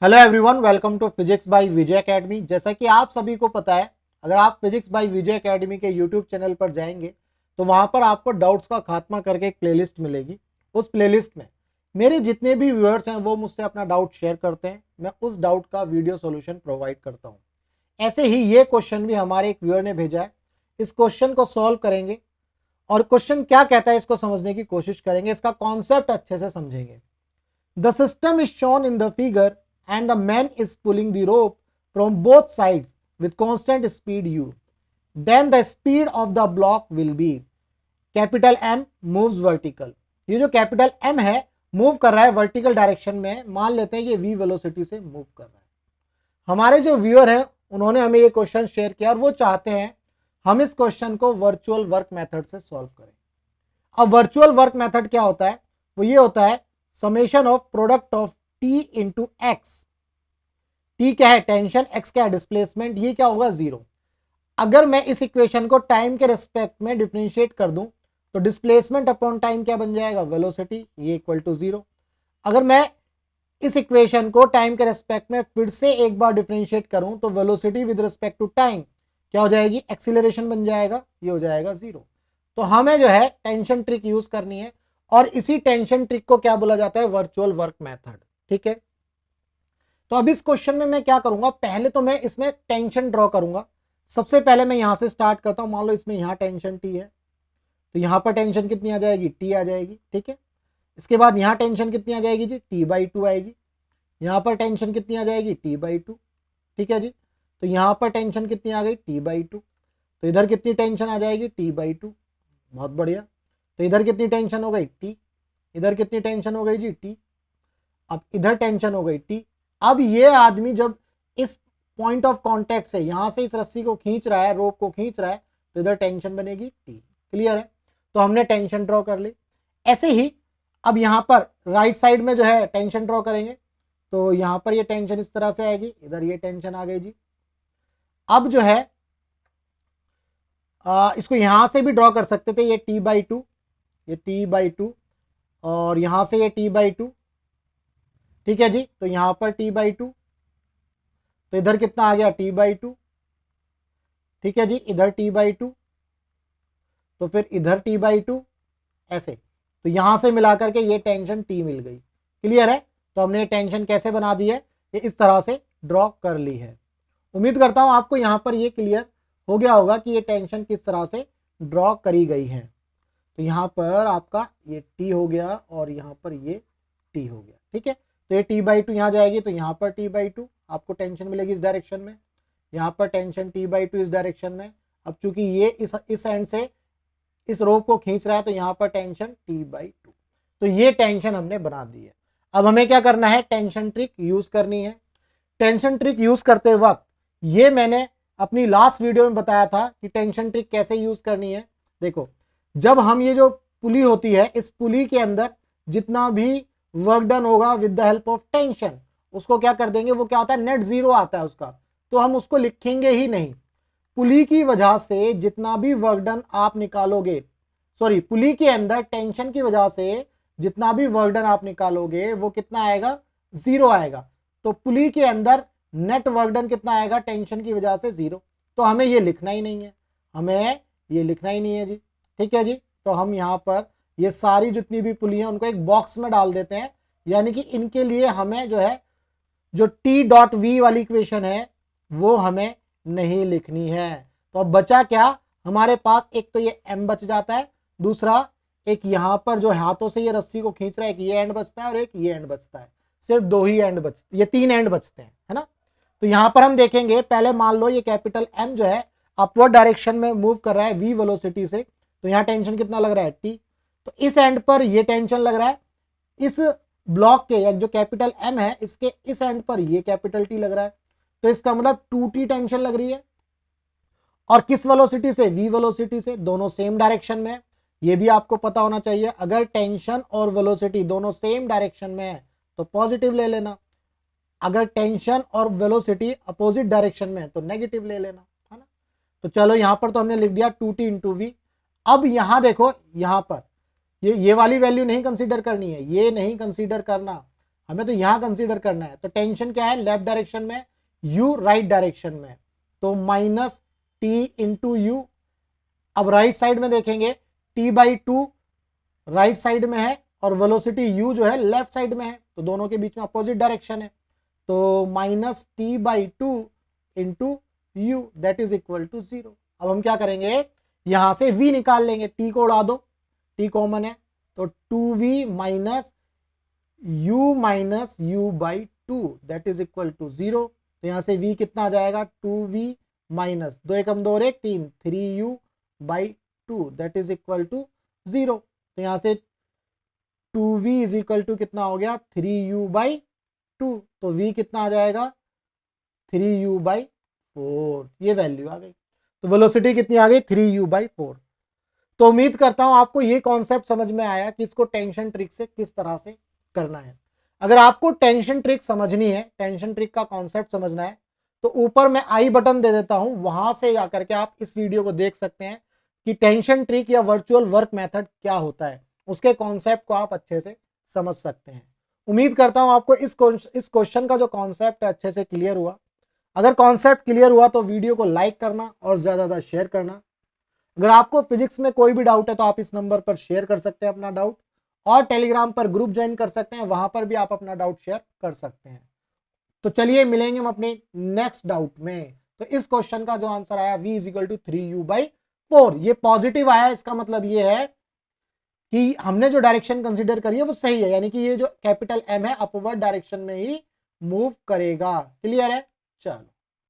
Hello everyone, welcome to physics by Vijay academy. जैसा कि आप सभी को पता है, अगर आप फिजिक्स बाय विजय एकेडमी के यूट्यूब चैनल पर जाएंगे तो वहां पर आपको डाउट्स का खात्मा करके एक प्लेलिस्ट मिलेगी। उस प्लेलिस्ट में मेरे जितने भी व्यूअर्स हैं वो मुझसे अपना डाउट शेयर करते हैं, मैं उस डाउट का वीडियो सॉल्यूशन प्रोवाइड करता हूं। ऐसे ही ये क्वेश्चन भी हमारे एक व्यूअर ने भेजा है। इस क्वेश्चन को सॉल्व करेंगे और क्वेश्चन क्या कहता है इसको समझने की कोशिश करेंगे, इसका कॉन्सेप्ट अच्छे से समझेंगे। The system is shown in the figure and the man is pulling the rope from both sides with constant speed u. Then the speed of the block will be capital M moves vertical. ये जो capital M है move कर रहा है vertical direction में, मान लेते हैं ये v वेलोसिटी से मूव कर रहा है। हमारे जो व्यूअर हैं उन्होंने हमें ये क्वेश्चन शेयर किया और वो चाहते हैं हम इस क्वेश्चन को वर्चुअल वर्क मेथड से सॉल्व करें। अब वर्चुअल वर्क मेथड क्या होता है? वो ये होता है summation of product of T into x. T क्या है? टेंशन। एक्स क्या है? डिस्प्लेसमेंट। ये क्या होगा? जीरो। अगर मैं इस इक्वेशन को टाइम के रिस्पेक्ट में डिफरेंशिएट कर दूं तो डिस्प्लेसमेंट अपॉन टाइम क्या बन जाएगा? वेलोसिटी। ये इक्वल टू जीरो। अगर मैं इस इक्वेशन को टाइम के रिस्पेक्ट में फिर से एक बार डिफरेंशिएट करूं तो velocity with respect to time क्या हो जाएगी? एक्सीलरेशन बन जाएगा। ये हो जाएगा जीरो। तो हमें जो है टेंशन ट्रिक यूज करनी है और इसी टेंशन ट्रिक को क्या बोला जाता है? Virtual work method. ठीक है, तो अब इस क्वेश्चन में मैं क्या करूंगा, पहले तो मैं इसमें टेंशन ड्रॉ करूंगा। सबसे पहले मैं यहां से स्टार्ट करता हूं। मान लो इसमें यहां टेंशन टी है तो यहां पर टेंशन कितनी आ जाएगी? टी आ जाएगी। ठीक है, इसके बाद यहां टेंशन कितनी आ जाएगी जी? टी बाई टू आएगी। यहां पर टेंशन कितनी आ जाएगी? T by to. ठीक है जी, तो यहां पर टेंशन कितनी आ गई? T by to. तो इधर कितनी टेंशन आ जाएगी? T by to. बहुत बढ़िया। तो इधर कितनी टेंशन हो गई? टी। इधर कितनी टेंशन हो गई जी? टी। अब इधर टेंशन हो गई टी। अब ये आदमी जब इस पॉइंट ऑफ कांटेक्ट से यहां से इस रस्सी को खींच रहा है, रोप को खींच रहा है, तो इधर टेंशन बनेगी टी। क्लियर है? तो हमने टेंशन ड्रॉ कर ली। ऐसे ही अब यहां पर राइट साइड में जो है टेंशन ड्रॉ करेंगे तो यहां पर ये टेंशन इस तरह से आएगी, इधर ये टेंशन आ गई जी। अब जो है इसको यहां से भी ड्रॉ कर सकते थे, ये टी बाई टू, ये टी बाई टू, और यहां से ये टी बाई टू। ठीक है जी, तो यहां पर टी बाई टू, तो इधर कितना आ गया? T by to. ठीक है जी, इधर टी बाई टू, तो फिर इधर टी बाई टू, ऐसे। तो यहां से मिलाकर के ये टेंशन टी मिल गई। क्लियर है? तो हमने टेंशन कैसे बना दी है? ये इस तरह से ड्रॉ कर ली है। उम्मीद करता हूं आपको यहां पर ये क्लियर हो गया होगा कि ये टेंशन किस तरह से ड्रॉ करी गई है। तो यहां पर आपका ये टी हो गया और यहां पर ये टी हो गया। ठीक है, तो ये टी बाई टू यहाँ जाएगी तो यहाँ पर टी बाई टू आपको टेंशन मिलेगी इस डायरेक्शन में, यहाँ पर टेंशन टी बाई टू इस डायरेक्शन में। अब चूंकि ये इस एंड से इस रोप को खींच रहा है तो यहाँ पर टेंशन टी बाई टू। तो ये टेंशन हमने बना दी है। अब हमें क्या करना है? टेंशन ट्रिक यूज करनी है। टेंशन ट्रिक यूज करते वक्त ये मैंने अपनी लास्ट वीडियो में बताया था कि टेंशन ट्रिक कैसे यूज करनी है। देखो, जब हम ये जो पुली होती है, इस पुली के अंदर जितना भी वर्क डन होगा with the help of tension, उसको क्या कर देंगे? वो क्या होता है? नेट जीरो आता है उसका, तो हम उसको लिखेंगे ही नहीं। पुली की वजह से जितना भी वर्क डन आप निकालोगे, सॉरी, पुली के अंदर टेंशन की वजह से जितना भी वर्क डन आप निकालोगे वो कितना आएगा? जीरो आएगा। तो पुली के अंदर नेट वर्क डन कितना आएगा? टेंशन की वजह से जीरो। तो हमें ये लिखना ही नहीं है, हमें ये लिखना ही नहीं है जी। ठीक है जी, तो हम यहाँ पर ये सारी जितनी भी पुली हैं उनको एक बॉक्स में डाल देते हैं, यानी कि इनके लिए हमें जो है जो टी डॉट वी वाली इक्वेशन है वो हमें नहीं लिखनी है। तो अब बचा क्या हमारे पास? एक तो ये m बच जाता है, दूसरा एक यहां पर जो हाथों से ये रस्सी को खींच रहा है, एक ये एंड बचता है और एक ये एंड बचता है। सिर्फ दो ही एंड बचते, ये तीन एंड बचते हैं, है ना। तो यहां पर हम देखेंगे, पहले मान लो ये कैपिटल M जो है अपवर्ड डायरेक्शन में मूव कर रहा है v वेलोसिटी से, तो यहाँ टेंशन कितना लग रहा है? t। तो इस एंड पर ये टेंशन लग रहा है, इस ब्लॉक के या जो कैपिटल M है इसके इस एंड पर ये कैपिटल T लग रहा है। तो इसका मतलब 2t टेंशन लग रही है। और किस वेलोसिटी से? v वेलोसिटी से। दोनों सेम डायरेक्शन में है, ये भी आपको पता होना चाहिए। अगर टेंशन और वेलोसिटी दोनों सेम डायरेक्शन में है तो पॉजिटिव ले लेना, अगर टेंशन और वेलोसिटी अपोजिट डायरेक्शन में है तो नेगेटिव ले लेना, है ना। तो चलो यहां पर तो हमने लिख दिया 2t इंटू वी। अब यहां देखो, यहां पर ये वाली वैल्यू नहीं कंसीडर करनी है, ये नहीं कंसीडर करना। हमें तो यहां कंसीडर करना है। तो टेंशन क्या है, लेफ्ट डायरेक्शन में, यू राइट डायरेक्शन में, तो माइनस टी इंटू यू। अब राइट साइड में देखेंगे, T by to right side में है और वेलोसिटी u जो है लेफ्ट साइड में है, तो दोनों के बीच में अपोजिट डायरेक्शन है, तो minus t by two into u that is equal to 0। अब हम क्या करेंगे, यहां से v निकाल लेंगे, t को उड़ा दो, t कॉमन है, तो 2v minus u by two that is equal to 0। तो यहां से v कितना आ जाएगा, 2v माइनस 2 एकम 2 और 1 3, 3u by two that is equal to 0। तो यहां से 2v इज इक्वल टू कितना हो गया, 3u बाई टू, तो v कितना आ जाएगा, 3u बाई 4, ये वैल्यू आ गई। तो वेलोसिटी कितनी आ गई, 3u बाई 4। तो उम्मीद करता हूं आपको ये कॉन्सेप्ट समझ में आया कि इसको टेंशन ट्रिक से किस तरह से करना है। अगर आपको टेंशन ट्रिक समझनी है, टेंशन ट्रिक का कॉन्सेप्ट समझना है, तो ऊपर मैं आई बटन दे देता हूं, वहां से जाकर के आप इस वीडियो को देख सकते हैं कि टेंशन ट्रिक या वर्चुअल वर्क मेथड क्या होता है, उसके कॉन्सेप्ट को आप अच्छे से समझ सकते हैं। उम्मीद करता हूं आपको इस क्वेश्चन का जो कॉन्सेप्ट है अच्छे से क्लियर हुआ। अगर कॉन्सेप्ट क्लियर हुआ तो वीडियो को लाइक करना और ज्यादा ज्यादा शेयर करना। अगर आपको फिजिक्स में कोई भी डाउट है तो आप इस नंबर पर शेयर कर सकते हैं अपना डाउट, और टेलीग्राम पर ग्रुप ज्वाइन कर सकते हैं, वहां पर भी आप अपना डाउट शेयर कर सकते हैं। तो चलिए मिलेंगे हम अपने नेक्स्ट डाउट में। तो इस क्वेश्चन का जो आंसर आया v is equal to 3u by 4, ये पॉजिटिव आया, इसका मतलब ये है कि हमने जो डायरेक्शन कंसीडर करी है वो सही है, यानी कि ये जो कैपिटल M है अपवर्ड डायरेक्शन में ही मूव करेगा। क्लियर है, चलो।